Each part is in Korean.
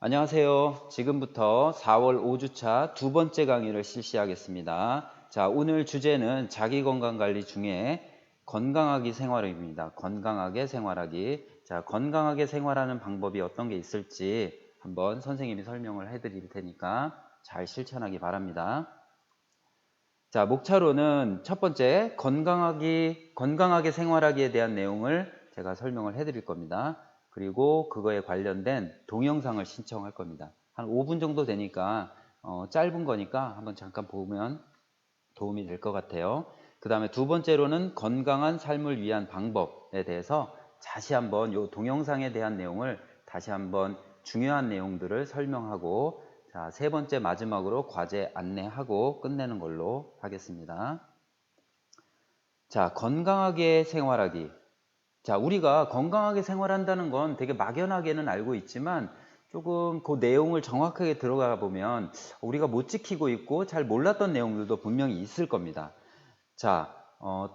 안녕하세요. 지금부터 4월 5주차 두 번째 강의를 실시하겠습니다. 자, 오늘 주제는 자기건강관리 중에 건강하게 생활입니다. 건강하게 생활하기. 자, 건강하게 생활하는 방법이 어떤 게 있을지 한번 선생님이 설명을 해드릴 테니까 잘 실천하기 바랍니다. 자, 목차로는 첫 번째 건강하게 생활하기에 대한 내용을 제가 설명을 해드릴 겁니다. 그리고 그거에 관련된 동영상을 신청할 겁니다. 한 5분 정도 되니까 짧은 거니까 한번 잠깐 보면 도움이 될 것 같아요. 그 다음에 두 번째로는 건강한 삶을 위한 방법에 대해서 다시 한번 이 동영상에 대한 내용을 다시 한번 중요한 내용들을 설명하고, 자, 세 번째 마지막으로 과제 안내하고 끝내는 걸로 하겠습니다. 자, 건강하게 생활하기. 자, 우리가 건강하게 생활한다는 건 되게 막연하게는 알고 있지만 조금 그 내용을 정확하게 들어가 보면 우리가 못 지키고 있고 잘 몰랐던 내용들도 분명히 있을 겁니다. 자,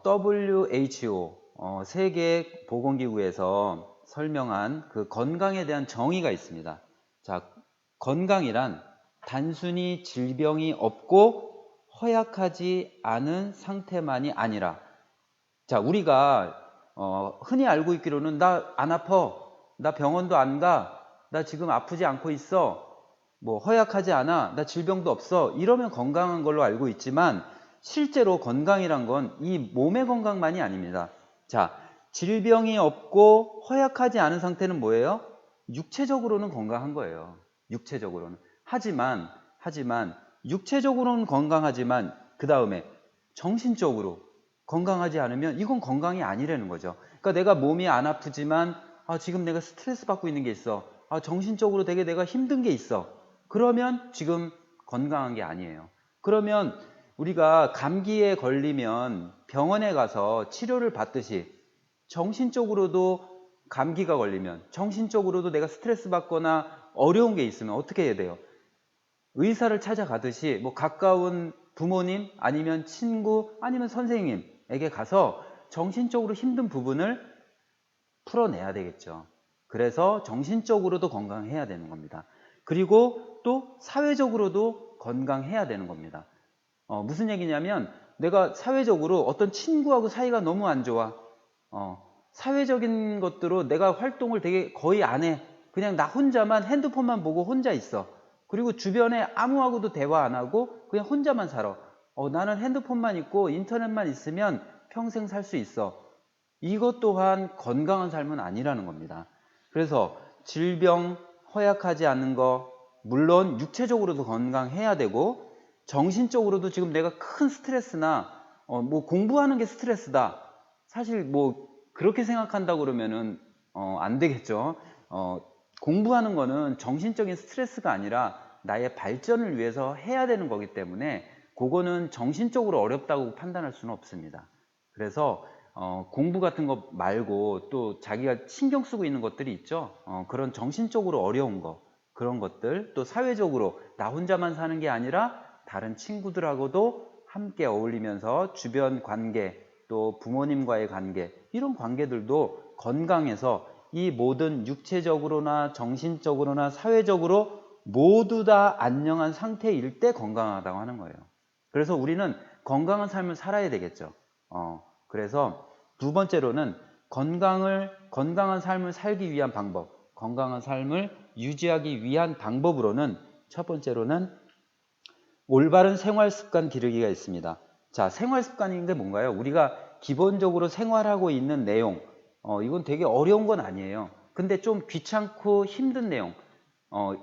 WHO, 세계보건기구에서 설명한 그 건강에 대한 정의가 있습니다. 자, 건강이란 단순히 질병이 없고 허약하지 않은 상태만이 아니라, 자, 우리가 흔히 알고 있기로는 나 안 아파, 나 병원도 안 가, 나 지금 아프지 않고 있어, 뭐 허약하지 않아, 나 질병도 없어, 이러면 건강한 걸로 알고 있지만 실제로 건강이란 건 이 몸의 건강만이 아닙니다. 자, 질병이 없고 허약하지 않은 상태는 뭐예요? 육체적으로는 건강한 거예요. 육체적으로는. 하지만 육체적으로는 건강하지만 그 다음에 정신적으로 건강하지 않으면 이건 건강이 아니라는 거죠. 그러니까 내가 몸이 안 아프지만 지금 내가 스트레스 받고 있는 게 있어. 정신적으로 되게 내가 힘든 게 있어. 그러면 지금 건강한 게 아니에요. 그러면 우리가 감기에 걸리면 병원에 가서 치료를 받듯이 정신적으로도 감기가 걸리면, 정신적으로도 내가 스트레스 받거나 어려운 게 있으면 어떻게 해야 돼요? 의사를 찾아가듯이 뭐 가까운 부모님 아니면 친구 아니면 선생님에게 가서 정신적으로 힘든 부분을 풀어내야 되겠죠. 그래서 정신적으로도 건강해야 되는 겁니다. 그리고 또 사회적으로도 건강해야 되는 겁니다. 무슨 얘기냐면 내가 사회적으로 어떤 친구하고 사이가 너무 안 좋아. 사회적인 것들로 내가 활동을 되게 거의 안 해. 그냥 나 혼자만 핸드폰만 보고 혼자 있어. 그리고 주변에 아무하고도 대화 안 하고 그냥 혼자만 살아. 나는 핸드폰만 있고 인터넷만 있으면 평생 살 수 있어. 이것 또한 건강한 삶은 아니라는 겁니다. 그래서 질병, 허약하지 않은 거, 물론 육체적으로도 건강해야 되고 정신적으로도 지금 내가 큰 스트레스나 뭐 공부하는 게 스트레스다. 사실 뭐 그렇게 생각한다고 그러면은 안 되겠죠. 공부하는 거는 정신적인 스트레스가 아니라 나의 발전을 위해서 해야 되는 거기 때문에 그거는 정신적으로 어렵다고 판단할 수는 없습니다. 그래서 공부 같은 거 말고 또 자기가 신경 쓰고 있는 것들이 있죠. 그런 정신적으로 어려운 거, 그런 것들, 또 사회적으로 나 혼자만 사는 게 아니라 다른 친구들하고도 함께 어울리면서 주변 관계, 또 부모님과의 관계, 이런 관계들도 건강해서 이 모든 육체적으로나 정신적으로나 사회적으로 모두 다 안녕한 상태일 때 건강하다고 하는 거예요. 그래서 우리는 건강한 삶을 살아야 되겠죠. 그래서 두 번째로는 건강한 삶을 살기 위한 방법, 건강한 삶을 유지하기 위한 방법으로는 첫 번째로는 올바른 생활 습관 기르기가 있습니다. 자, 생활 습관인데 뭔가요? 우리가 기본적으로 생활하고 있는 내용, 이건 되게 어려운 건 아니에요. 근데 좀 귀찮고 힘든 내용,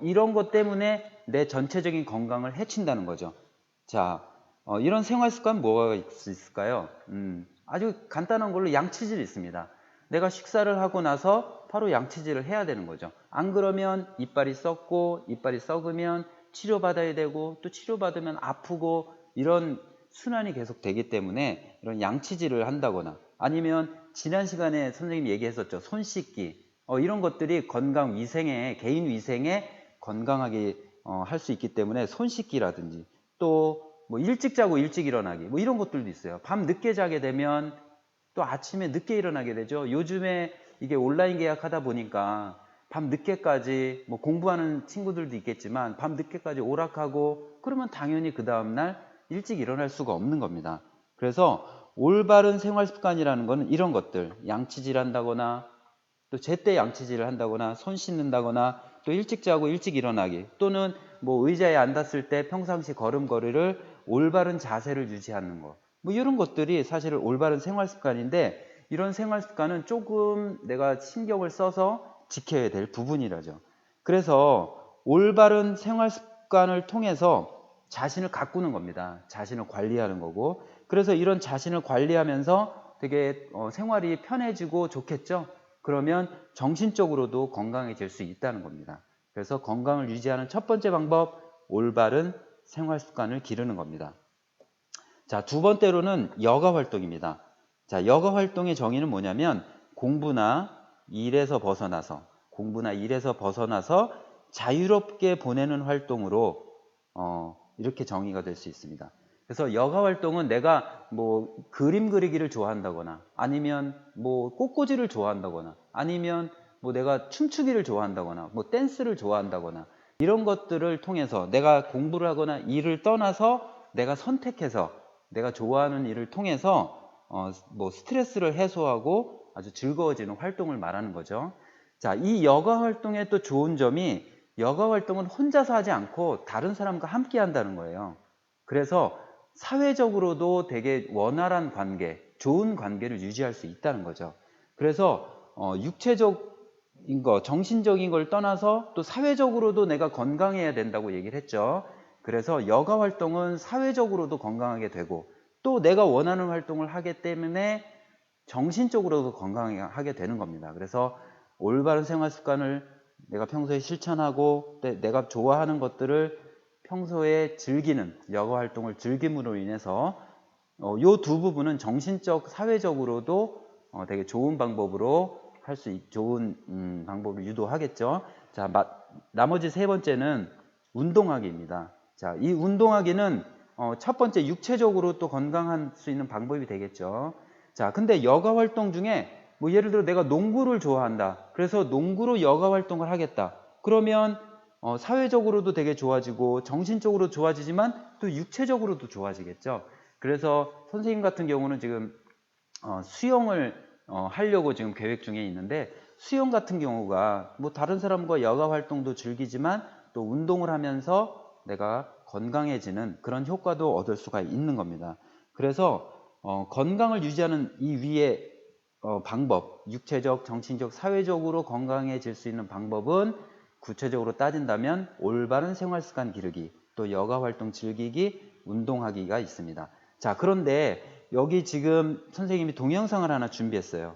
이런 것 때문에 내 전체적인 건강을 해친다는 거죠. 자, 이런 생활 습관 뭐가 있을까요? 아주 간단한 걸로 양치질이 있습니다. 내가 식사를 하고 나서 바로 양치질을 해야 되는 거죠. 안 그러면 이빨이 썩고 이빨이 썩으면 치료받아야 되고 또 치료받으면 아프고 이런 순환이 계속 되기 때문에 이런 양치질을 한다거나 아니면 지난 시간에 선생님이 얘기했었죠. 손 씻기. 이런 것들이 건강 위생에, 개인 위생에 건강하게 할 수 있기 때문에 손 씻기라든지 또 뭐 일찍 자고 일찍 일어나기 뭐 이런 것들도 있어요. 밤 늦게 자게 되면 또 아침에 늦게 일어나게 되죠. 요즘에 이게 온라인 계약하다 보니까 밤 늦게까지 뭐 공부하는 친구들도 있겠지만 밤 늦게까지 오락하고 그러면 당연히 그 다음날 일찍 일어날 수가 없는 겁니다. 그래서 올바른 생활 습관이라는 거는 이런 것들, 양치질 한다거나 또 제때 양치질을 한다거나 손 씻는다거나 또 일찍 자고 일찍 일어나기, 또는 뭐 의자에 앉았을 때 평상시 걸음걸이를 올바른 자세를 유지하는 거, 뭐 이런 것들이 사실 올바른 생활 습관인데, 이런 생활 습관은 조금 내가 신경을 써서 지켜야 될 부분이라죠. 그래서 올바른 생활 습관을 통해서 자신을 가꾸는 겁니다. 자신을 관리하는 거고, 그래서 이런 자신을 관리하면서 되게 생활이 편해지고 좋겠죠. 그러면 정신적으로도 건강해질 수 있다는 겁니다. 그래서 건강을 유지하는 첫 번째 방법, 올바른 생활 습관을 기르는 겁니다. 자, 두 번째로는 여가 활동입니다. 자, 여가 활동의 정의는 뭐냐면 공부나 일에서 벗어나서 자유롭게 보내는 활동으로 이렇게 정의가 될 수 있습니다. 그래서 여가 활동은 내가 뭐 그림 그리기를 좋아한다거나, 아니면 뭐 꽃꽂이를 좋아한다거나, 아니면 뭐 내가 춤추기를 좋아한다거나, 뭐 댄스를 좋아한다거나, 이런 것들을 통해서 내가 공부를 하거나 일을 떠나서 내가 선택해서 내가 좋아하는 일을 통해서 뭐 스트레스를 해소하고 아주 즐거워지는 활동을 말하는 거죠. 자, 이 여가 활동의 또 좋은 점이, 여가 활동은 혼자서 하지 않고 다른 사람과 함께 한다는 거예요. 그래서 사회적으로도 되게 원활한 관계, 좋은 관계를 유지할 수 있다는 거죠. 그래서 육체적인 거, 정신적인 걸 떠나서 또 사회적으로도 내가 건강해야 된다고 얘기를 했죠. 그래서 여가 활동은 사회적으로도 건강하게 되고, 또 내가 원하는 활동을 하기 때문에 정신적으로도 건강하게 되는 겁니다. 그래서 올바른 생활 습관을 내가 평소에 실천하고 내가 좋아하는 것들을 평소에 즐기는, 여가 활동을 즐김으로 인해서 이 두 부분은 정신적, 사회적으로도 되게 좋은 방법으로 할 수 좋은 방법을 유도하겠죠. 자, 나머지 세 번째는 운동하기입니다. 자, 이 운동하기는 첫 번째 육체적으로 또 건강할 수 있는 방법이 되겠죠. 자, 근데 여가 활동 중에 뭐 예를 들어 내가 농구를 좋아한다. 그래서 농구로 여가 활동을 하겠다. 그러면 사회적으로도 되게 좋아지고 정신적으로 좋아지지만 또 육체적으로도 좋아지겠죠. 그래서 선생님 같은 경우는 지금 수영을 하려고 지금 계획 중에 있는데, 수영 같은 경우가 뭐 다른 사람과 여가 활동도 즐기지만 또 운동을 하면서 내가 건강해지는 그런 효과도 얻을 수가 있는 겁니다. 그래서 건강을 유지하는 이 위에 방법, 육체적, 정신적, 사회적으로 건강해질 수 있는 방법은 구체적으로 따진다면 올바른 생활 습관 기르기, 또 여가 활동 즐기기, 운동하기가 있습니다. 자, 그런데 여기 지금 선생님이 동영상을 하나 준비했어요.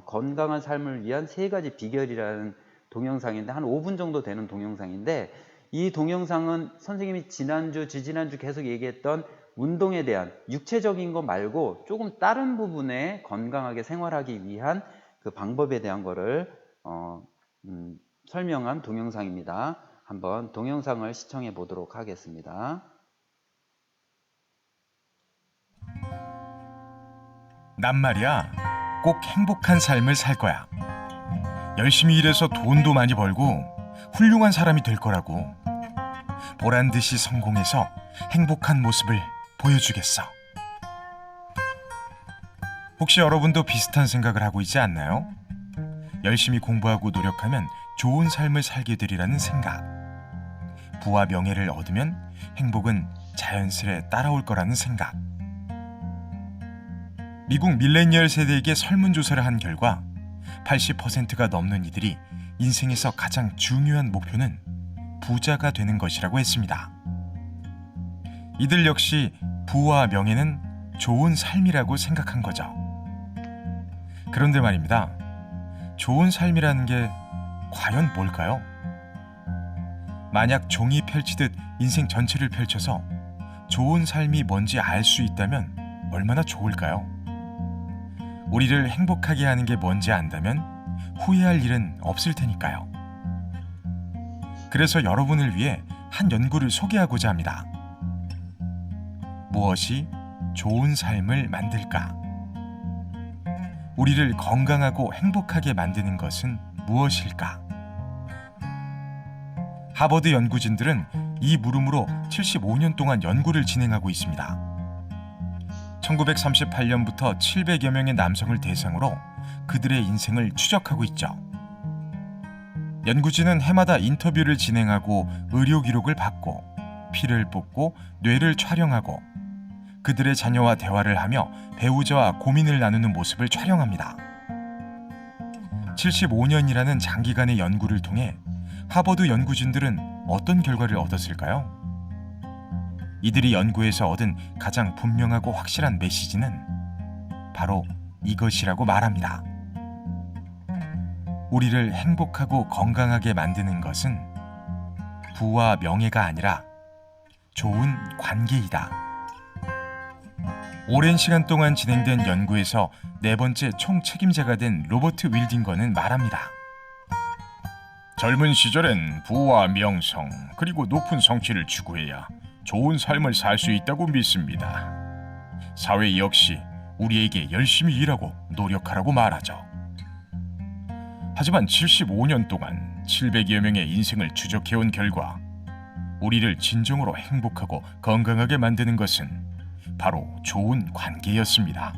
건강한 삶을 위한 3가지 비결이라는 동영상인데, 한 5분 정도 되는 동영상인데, 이 동영상은 선생님이 지난주, 지지난주 계속 얘기했던 운동에 대한, 육체적인 거 말고 조금 다른 부분에 건강하게 생활하기 위한 그 방법에 대한 거를 설명한 동영상입니다. 한번 동영상을 시청해 보도록 하겠습니다. 난 말이야, 꼭 행복한 삶을 살 거야. 열심히 일해서 돈도 많이 벌고 훌륭한 사람이 될 거라고. 보란 듯이 성공해서 행복한 모습을 보여주겠어. 혹시 여러분도 비슷한 생각을 하고 있지 않나요? 열심히 공부하고 노력하면 좋은 삶을 살게 되리라는 생각. 부와 명예를 얻으면 행복은 자연스레 따라올 거라는 생각. 미국 밀레니얼 세대에게 설문조사를 한 결과 80%가 넘는 이들이 인생에서 가장 중요한 목표는 부자가 되는 것이라고 했습니다. 이들 역시 부와 명예는 좋은 삶이라고 생각한 거죠. 그런데 말입니다. 좋은 삶이라는 게 과연 뭘까요? 만약 종이 펼치듯 인생 전체를 펼쳐서 좋은 삶이 뭔지 알 수 있다면 얼마나 좋을까요? 우리를 행복하게 하는 게 뭔지 안다면 후회할 일은 없을 테니까요. 그래서 여러분을 위해 한 연구를 소개하고자 합니다. 무엇이 좋은 삶을 만들까? 우리를 건강하고 행복하게 만드는 것은 무엇일까? 하버드 연구진들은 이 물음으로 75년 동안 연구를 진행하고 있습니다. 1938년부터 700여 명의 남성을 대상으로 그들의 인생을 추적하고 있죠. 연구진은 해마다 인터뷰를 진행하고 의료 기록을 받고 피를 뽑고 뇌를 촬영하고 그들의 자녀와 대화를 하며 배우자와 고민을 나누는 모습을 촬영합니다. 75년이라는 장기간의 연구를 통해 하버드 연구진들은 어떤 결과를 얻었을까요? 이들이 연구에서 얻은 가장 분명하고 확실한 메시지는 바로 이것이라고 말합니다. 우리를 행복하고 건강하게 만드는 것은 부와 명예가 아니라 좋은 관계이다. 오랜 시간 동안 진행된 연구에서 네 번째 총책임자가 된 로버트 윌딩거는 말합니다. 젊은 시절엔 부와 명성 그리고 높은 성취를 추구해야 좋은 삶을 살 수 있다고 믿습니다. 사회 역시 우리에게 열심히 일하고 노력하라고 말하죠. 하지만 75년 동안 700여 명의 인생을 추적해온 결과 우리를 진정으로 행복하고 건강하게 만드는 것은 바로 좋은 관계였습니다.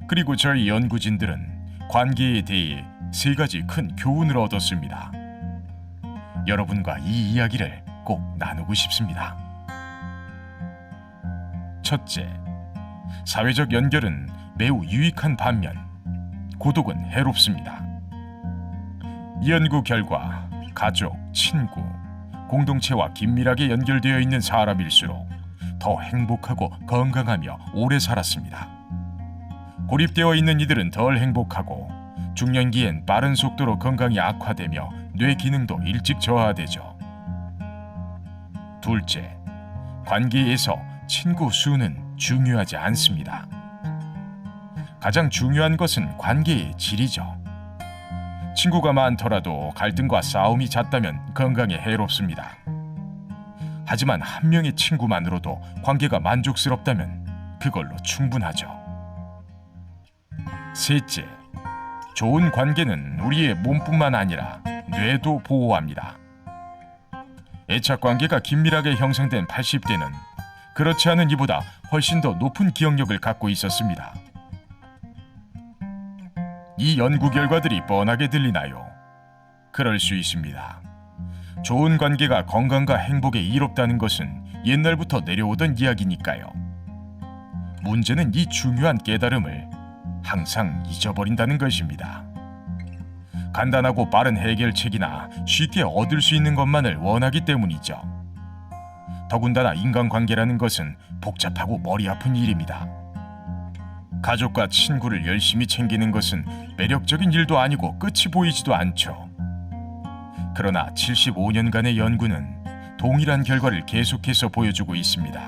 그리고 저희 연구진들은 관계에 대해 세 가지 큰 교훈을 얻었습니다. 여러분과 이 이야기를 꼭 나누고 싶습니다. 첫째, 사회적 연결은 매우 유익한 반면 고독은 해롭습니다. 이 연구 결과 가족, 친구, 공동체와 긴밀하게 연결되어 있는 사람일수록 더 행복하고 건강하며 오래 살았습니다. 고립되어 있는 이들은 덜 행복하고 중년기엔 빠른 속도로 건강이 악화되며 뇌 기능도 일찍 저하되죠. 둘째, 관계에서 친구 수는 중요하지 않습니다. 가장 중요한 것은 관계의 질이죠. 친구가 많더라도 갈등과 싸움이 잦다면 건강에 해롭습니다. 하지만 한 명의 친구만으로도 관계가 만족스럽다면 그걸로 충분하죠. 셋째, 좋은 관계는 우리의 몸뿐만 아니라 뇌도 보호합니다. 애착 관계가 긴밀하게 형성된 80대는 그렇지 않은 이보다 훨씬 더 높은 기억력을 갖고 있었습니다. 이 연구 결과들이 뻔하게 들리나요? 그럴 수 있습니다. 좋은 관계가 건강과 행복에 이롭다는 것은 옛날부터 내려오던 이야기니까요. 문제는 이 중요한 깨달음을 항상 잊어버린다는 것입니다. 간단하고 빠른 해결책이나 쉽게 얻을 수 있는 것만을 원하기 때문이죠. 더군다나 인간관계라는 것은 복잡하고 머리 아픈 일입니다. 가족과 친구를 열심히 챙기는 것은 매력적인 일도 아니고 끝이 보이지도 않죠. 그러나 75년간의 연구는 동일한 결과를 계속해서 보여주고 있습니다.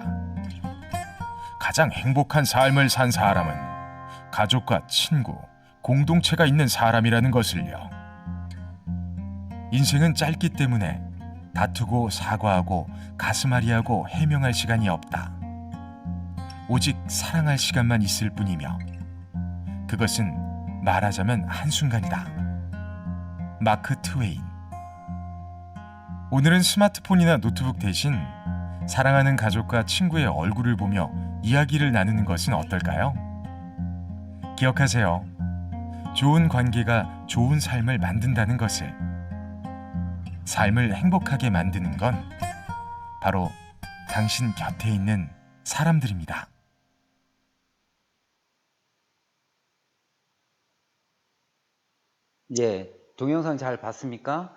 가장 행복한 삶을 산 사람은 가족과 친구, 공동체가 있는 사람이라는 것을요. 인생은 짧기 때문에 다투고 사과하고 가슴앓이하고 해명할 시간이 없다. 오직 사랑할 시간만 있을 뿐이며 그것은 말하자면 한순간이다. 마크 트웨인. 오늘은 스마트폰이나 노트북 대신 사랑하는 가족과 친구의 얼굴을 보며 이야기를 나누는 것은 어떨까요? 기억하세요. 좋은 관계가 좋은 삶을 만든다는 것을. 삶을 행복하게 만드는 건 바로 당신 곁에 있는 사람들입니다. 예, 동영상 잘 봤습니까?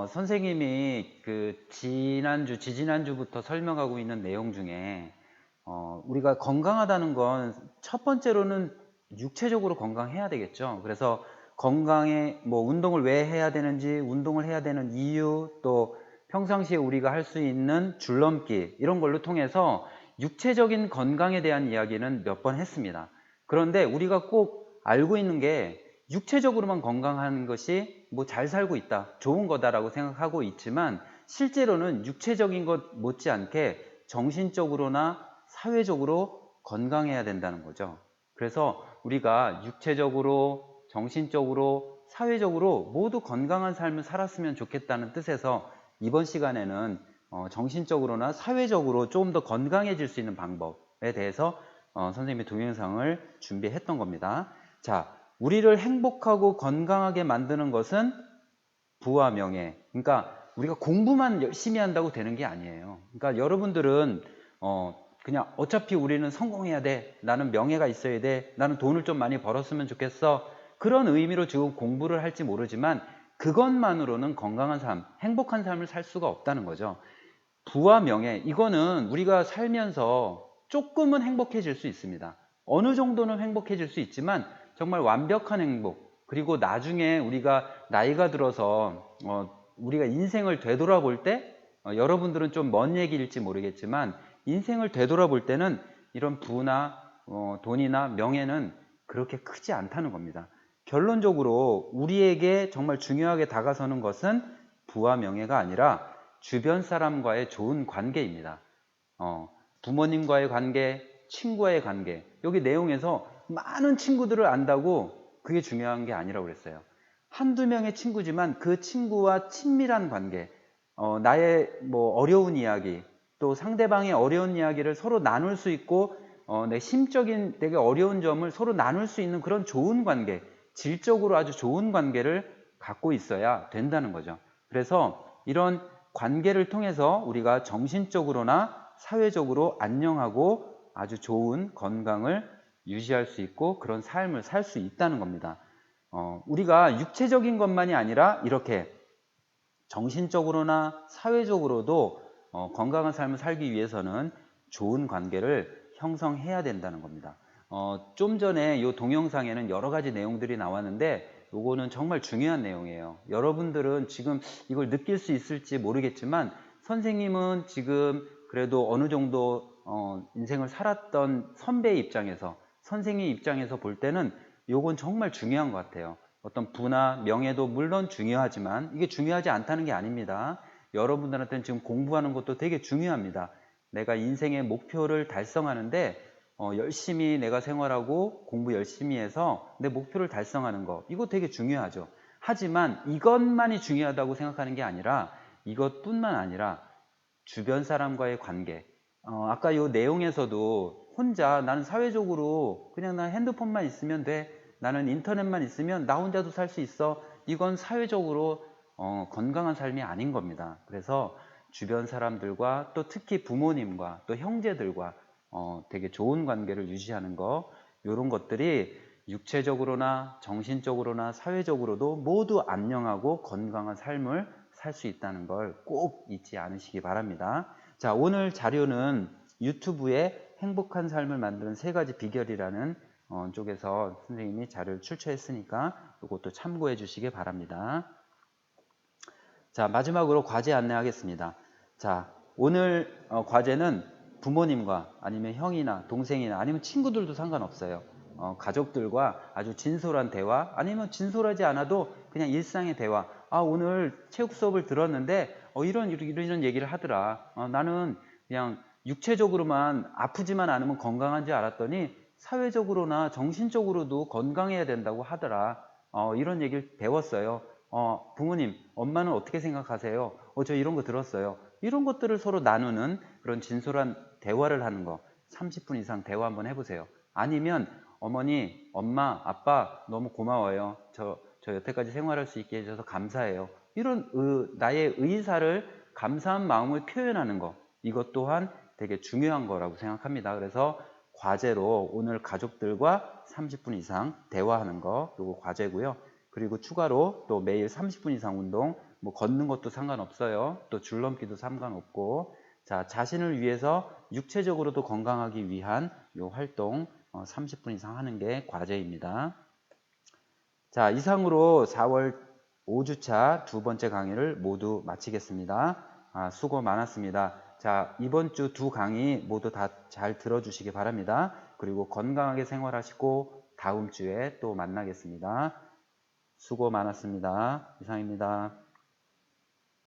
선생님이 그 지지난주부터 설명하고 있는 내용 중에 우리가 건강하다는 건 첫 번째로는 육체적으로 건강해야 되겠죠. 그래서 건강에 뭐 운동을 왜 해야 되는지, 운동을 해야 되는 이유, 또 평상시에 우리가 할 수 있는 줄넘기 이런 걸로 통해서 육체적인 건강에 대한 이야기는 몇 번 했습니다. 그런데 우리가 꼭 알고 있는 게 육체적으로만 건강한 것이 뭐 잘 살고 있다, 좋은 거다라고 생각하고 있지만 실제로는 육체적인 것 못지않게 정신적으로나 사회적으로 건강해야 된다는 거죠. 그래서 우리가 육체적으로, 정신적으로, 사회적으로 모두 건강한 삶을 살았으면 좋겠다는 뜻에서 이번 시간에는 정신적으로나 사회적으로 조금 더 건강해질 수 있는 방법에 대해서 선생님의 동영상을 준비했던 겁니다. 자, 우리를 행복하고 건강하게 만드는 것은 부와 명예. 그러니까 우리가 공부만 열심히 한다고 되는 게 아니에요. 그러니까 여러분들은 그냥 어차피 우리는 성공해야 돼. 나는 명예가 있어야 돼. 나는 돈을 좀 많이 벌었으면 좋겠어. 그런 의미로 지금 공부를 할지 모르지만 그것만으로는 건강한 삶, 행복한 삶을 살 수가 없다는 거죠. 부와 명예, 이거는 우리가 살면서 조금은 행복해질 수 있습니다. 어느 정도는 행복해질 수 있지만 정말 완벽한 행복, 그리고 나중에 우리가 나이가 들어서 우리가 인생을 되돌아볼 때 여러분들은 좀 먼 얘기일지 모르겠지만 인생을 되돌아볼 때는 이런 부나 돈이나 명예는 그렇게 크지 않다는 겁니다. 결론적으로 우리에게 정말 중요하게 다가서는 것은 부와 명예가 아니라 주변 사람과의 좋은 관계입니다. 부모님과의 관계, 친구와의 관계. 여기 내용에서 많은 친구들을 안다고 그게 중요한 게 아니라고 그랬어요. 한두 명의 친구지만 그 친구와 친밀한 관계, 나의 뭐 어려운 이야기, 또 상대방의 어려운 이야기를 서로 나눌 수 있고 내 심적인 되게 어려운 점을 서로 나눌 수 있는 그런 좋은 관계, 질적으로 아주 좋은 관계를 갖고 있어야 된다는 거죠. 그래서 이런 관계를 통해서 우리가 정신적으로나 사회적으로 안녕하고 아주 좋은 건강을 유지할 수 있고 그런 삶을 살 수 있다는 겁니다. 우리가 육체적인 것만이 아니라 이렇게 정신적으로나 사회적으로도 건강한 삶을 살기 위해서는 좋은 관계를 형성해야 된다는 겁니다. 좀 전에 이 동영상에는 여러 가지 내용들이 나왔는데 요거는 정말 중요한 내용이에요. 여러분들은 지금 이걸 느낄 수 있을지 모르겠지만 선생님은 지금 그래도 어느 정도 인생을 살았던 선배의 입장에서, 선생의 입장에서 볼 때는 요건 정말 중요한 것 같아요. 어떤 부나 명예도 물론 중요하지만 이게 중요하지 않다는 게 아닙니다. 여러분들한테는 지금 공부하는 것도 되게 중요합니다. 내가 인생의 목표를 달성하는데 열심히 내가 생활하고 공부 열심히 해서 내 목표를 달성하는 거, 이거 되게 중요하죠. 하지만 이것만이 중요하다고 생각하는 게 아니라 이것뿐만 아니라 주변 사람과의 관계, 아까 이 내용에서도 혼자 나는 사회적으로 그냥 나 핸드폰만 있으면 돼, 나는 인터넷만 있으면 나 혼자도 살 수 있어, 이건 사회적으로 건강한 삶이 아닌 겁니다. 그래서 주변 사람들과 또 특히 부모님과 또 형제들과 되게 좋은 관계를 유지하는 거, 이런 것들이 육체적으로나 정신적으로나 사회적으로도 모두 안녕하고 건강한 삶을 살 수 있다는 걸 꼭 잊지 않으시기 바랍니다. 자, 오늘 자료는 유튜브에 행복한 삶을 만드는 3가지 비결이라는 쪽에서 선생님이 자료를 출처했으니까 이것도 참고해 주시기 바랍니다. 자, 마지막으로 과제 안내하겠습니다. 자, 오늘 과제는 부모님과 아니면 형이나 동생이나 아니면 친구들도 상관없어요. 가족들과 아주 진솔한 대화, 아니면 진솔하지 않아도 그냥 일상의 대화. 오늘 체육 수업을 들었는데 이런 얘기를 하더라. 나는 그냥 육체적으로만 아프지만 않으면 건강한 줄 알았더니 사회적으로나 정신적으로도 건강해야 된다고 하더라. 이런 얘기를 배웠어요. 부모님, 엄마는 어떻게 생각하세요? 저 이런 거 들었어요. 이런 것들을 서로 나누는 그런 진솔한 대화를 하는 거, 30분 이상 대화 한번 해보세요. 아니면 어머니, 엄마, 아빠 너무 고마워요. 저 여태까지 생활할 수 있게 해줘서 감사해요. 이런 나의 의사를, 감사한 마음을 표현하는 거, 이것 또한 되게 중요한 거라고 생각합니다. 그래서 과제로 오늘 가족들과 30분 이상 대화하는 거, 이거 과제고요. 그리고 추가로 또 매일 30분 이상 운동, 뭐 걷는 것도 상관없어요. 또 줄넘기도 상관없고, 자, 자신을 위해서 육체적으로도 건강하기 위한 이 활동 30분 이상 하는 게 과제입니다. 자, 이상으로 4월 5주차 2번째 강의를 모두 마치겠습니다. 수고 많았습니다. 자, 이번 주 2 강의 모두 다 잘 들어주시기 바랍니다. 그리고 건강하게 생활하시고 다음 주에 또 만나겠습니다. 수고 많았습니다. 이상입니다.